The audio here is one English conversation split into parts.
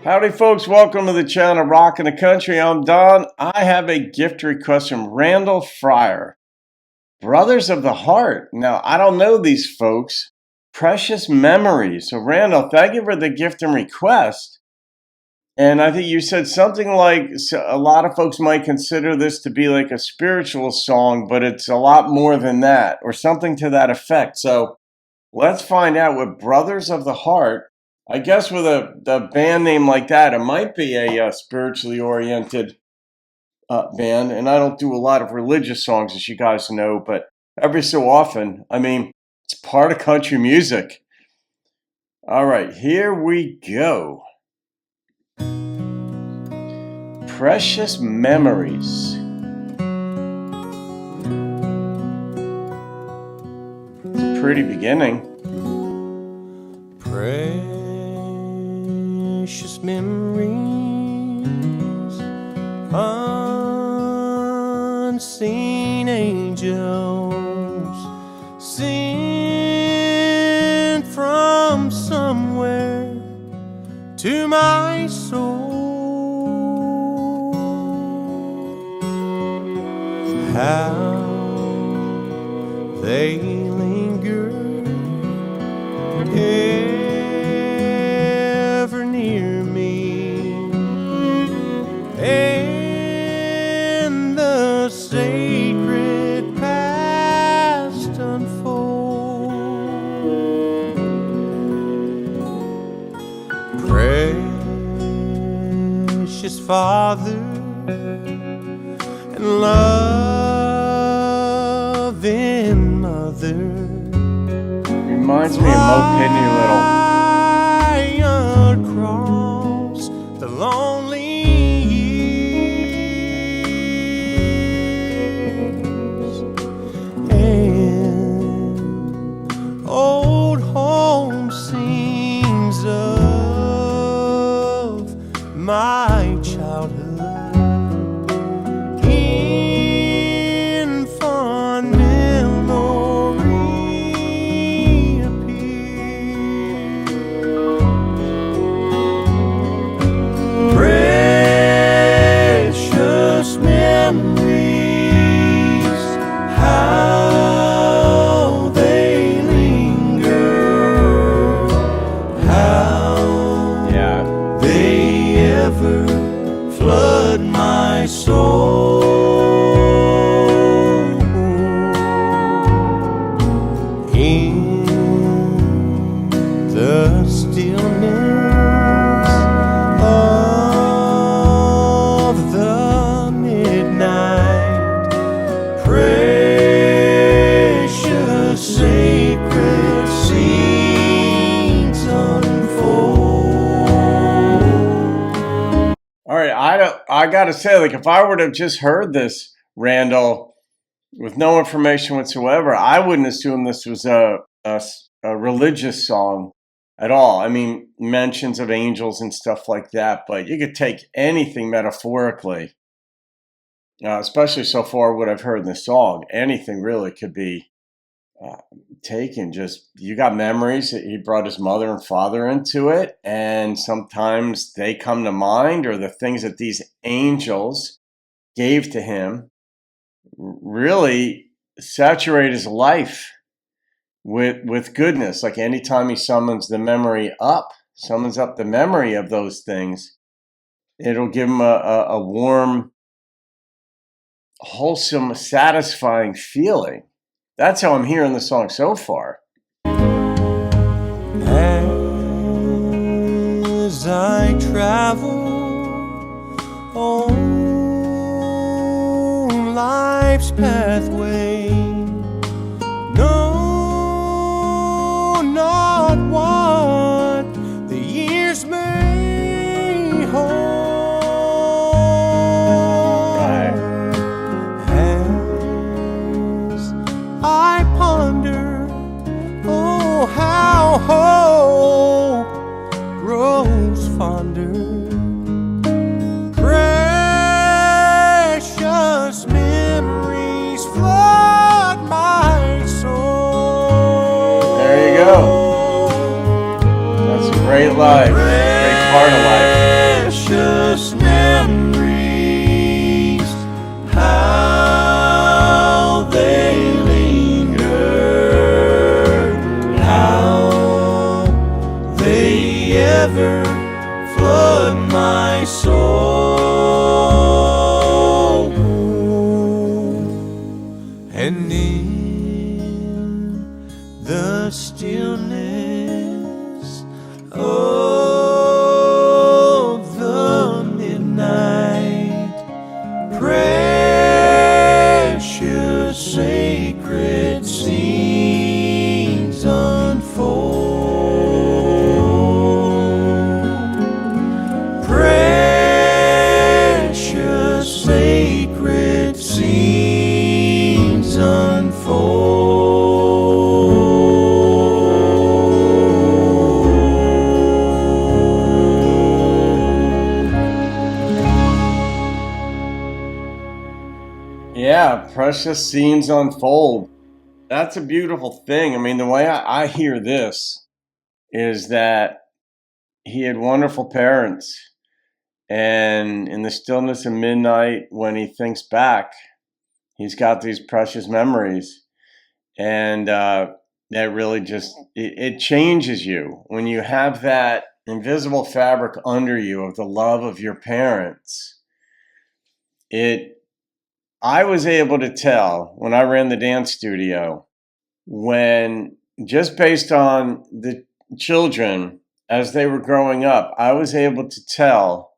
Howdy folks, welcome to the channel Rockin' the Country. I'm Don. I have a gift request from Randall Fryer. Brothers of the Heart. Now, I don't know these folks. Precious Memories. So Randall, thank you for the gift and request. And I think you said something like, a lot of folks might consider this to be like a spiritual song, but it's a lot more than that, or something to that effect. So let's find out what Brothers of the Heart. I guess with a band name like that, it might be a spiritually oriented band. And I don't do a lot of religious songs, as you guys know, but every so often, I mean, it's part of country music. All right, here we go. Precious Memories. It's a pretty beginning. Precious memories, unseen angels sent from somewhere to my soul. How they linger ever near me, and the sacred past unfold. Precious Father and loving Mother, reminds me of Mo Pitney Little. Across the lonely years, and old home scenes of my childhood in fond memory appear. Precious memories, how they linger, how they ever flood my soul. In the stillness of the midnight, precious sacred scenes unfold. All right, I gotta say, like, if I would have just heard this, Randall, with no information whatsoever, I wouldn't assume this was a religious song at all. I mean, mentions of angels and stuff like that, but you could take anything metaphorically, especially so far what I've heard in the song. Anything really could be taken. Just, you got memories that he brought his mother and father into it, and sometimes they come to mind, or the things that these angels gave to him really saturate his life with goodness. Like anytime he summons the memory up, summons up the memory of those things, it'll give him a warm, wholesome, satisfying feeling. That's how I'm hearing the song so far. As I travel on life's pathway, know not what the years may hold. Right. As I ponder, oh, how hope grows fonder. Precious memories flood my soul. There you go. That's a great life. Great part of life. ever flood my soul. And in the stillness of the midnight, precious sacred scenes unfold. Precious sacred scenes unfold. Yeah, precious scenes unfold. That's a beautiful thing. I mean, the way I hear this is that he had wonderful parents, and in the stillness of midnight, when he thinks back, he's got these precious memories, and that really just it changes you when you have that invisible fabric under you of the love of your parents. I was able to tell when I ran the dance studio, when just based on the children as they were growing up, I was able to tell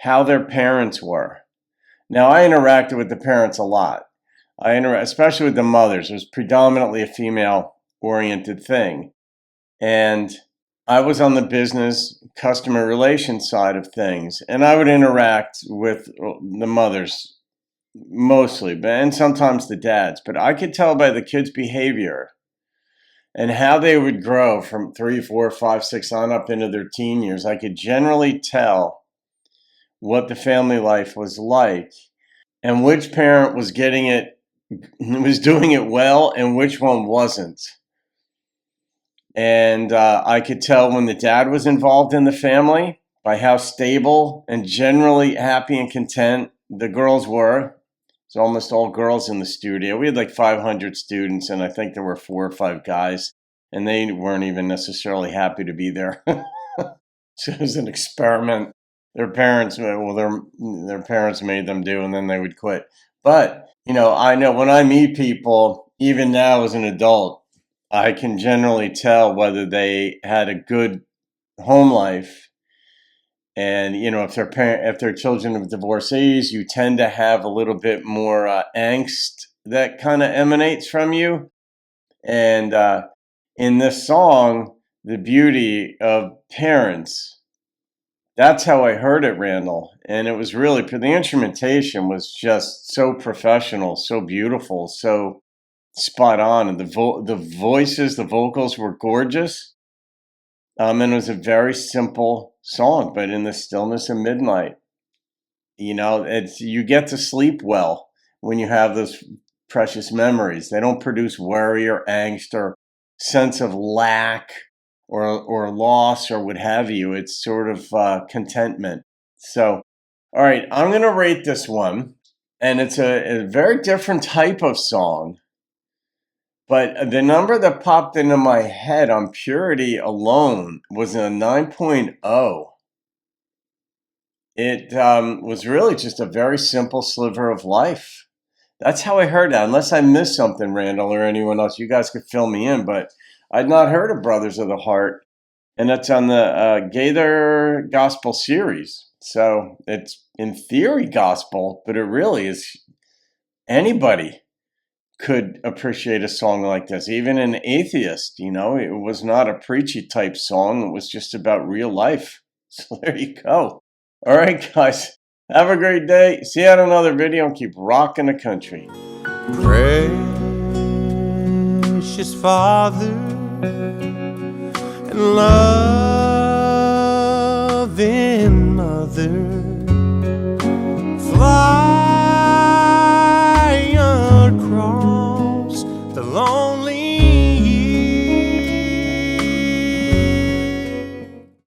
how their parents were. Now, I interacted with the parents a lot. Especially with the mothers. It was predominantly a female-oriented thing. And I was on the business customer relations side of things, and I would interact with the mothers mostly, and sometimes the dads. But I could tell by the kids' behavior and how they would grow from 3, 4, 5, 6 on up into their teen years. I could generally tell what the family life was like and which parent was getting it, was doing it well, and which one wasn't. And I could tell when the dad was involved in the family by how stable and generally happy and content the girls were. It's almost all girls in the studio. We had like 500 students, and I think there were 4 or 5 guys, and they weren't even necessarily happy to be there. So it was an experiment. Their parents made them do, and then they would quit. But, I know when I meet people, even now as an adult, I can generally tell whether they had a good home life. And, if they're children of divorcees, you tend to have a little bit more angst that kind of emanates from you. And in this song, the beauty of parents, that's how I heard it, Randall. And it was really, the instrumentation was just so professional, so beautiful, so spot on. And the voices, the vocals were gorgeous. And it was a very simple song, but in the stillness of midnight, you get to sleep well when you have those precious memories. They don't produce worry or angst or sense of lack or loss or what have you. It's sort of contentment. So, all right, I'm going to rate this one, and it's a very different type of song. But the number that popped into my head on purity alone was a 9.0. It was really just a very simple sliver of life. That's how I heard that. Unless I missed something, Randall, or anyone else, you guys could fill me in. But I'd not heard of Brothers of the Heart, and that's on the Gaither Gospel series. So it's in theory gospel, but it really is anybody could appreciate a song like this. Even an atheist, it was not a preachy type song. It was just about real life. So there you go. All right, guys. Have a great day. See you on another video, and keep rocking the country. Precious Father and love.